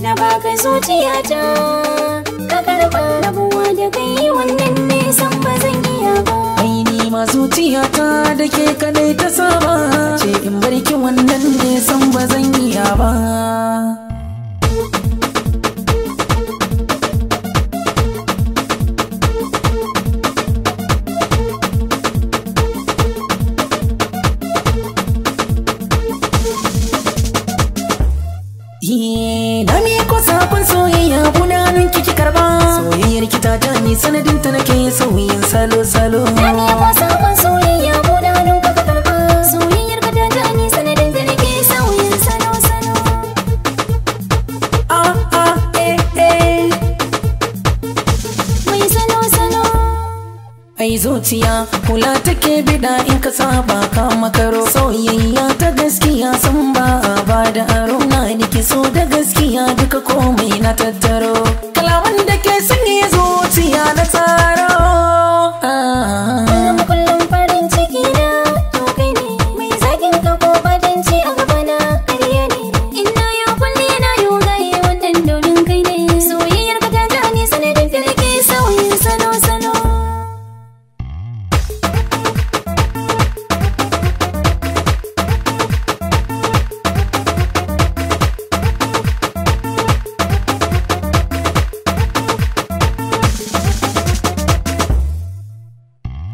na baka zuciyata ka karba rabuwa da kai wannan ne san ba zan iya ba. Ai ni ma zuciyata da ke kadai ta saba ce in barki wannan ne san ba zan iya ba. Na miko sakon soyayya gudanin kiki karba. Soyayyar ki ta jani sanadin ta nake sauyin salo-salo. Na miko sakon soyayya gudanin ka karba. Soyayyar ka ta jani sanadin ta nake sauyin salo-salo. Mai salo-salo. Ai zuciya kula take bida in ka saba ka makaro. Soyayya ta gaskiya san ba a ba da aro. Na niki so da gaskiya duka komai na tattaro. Kalaman da ke sanya zuciya na tsaro. Kullum farin ciki na to kai ne. Mai zagin ka ko badanci a gaba na ƙarya ne. Ina yau kulle na yau gaye wannan domin kai ne. Soyayyar ka ta jani sanadin ta nake sauyin salo-salo.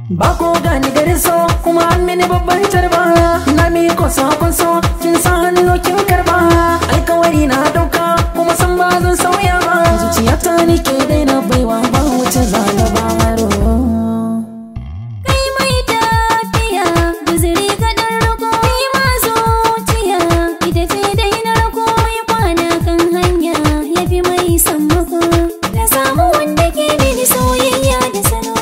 Bako gani garin so kuma an mini babban tarba. Na miko sakon so kin sa hannu kin karba. Alkawari na dauka kuma san ba zan sauya ba. Zuciyata ni ke daina baiwa ba wuce zalabaro. Kai mai tafiya guzuri ka dan rako. Kai ma zuciya ita ce dai na rako. Mai kwana kan hanya yafi mai sammako. Na samu wanda ke mini soyayya da salo.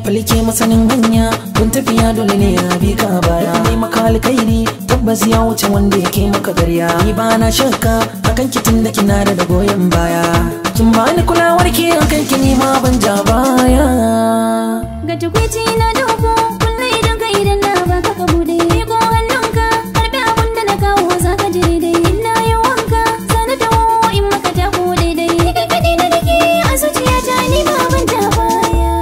Falke masanin hanya kun tafiya dole ne ya bi ka baya. Ne maka alkhairi tabbas ya wuce wanda yake maka garya. Ni ba na shakka akan ki tunda kina da goyon baya. Kin bani kulawar ki akan ki ni ma ban ja baya. Ga tukwici na dauko kullum idan ka idan na baka ka bude ko hannunka karbi abun da na kawo zaka je daidai. Ina yi wanka sana dawo in maka tako daidai. Kai kaɗai na dake a zuciyata ni ma ban ja baya.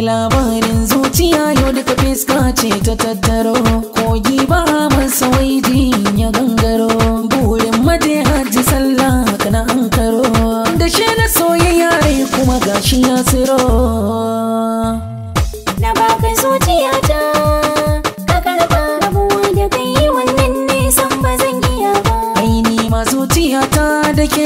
Labarin zuciya yau duka fiska ce ta tattaro. Kogi ba masa waidi ya gangaro. Burin maje hajji sallah kana ankaro. Da shi na soyayya rai kuma gashi ya tsiro. Na baka zuciyata ka karba rabuwa da kai wannan ne san ba zan iya ba. Ai ni ma zuciyata da ke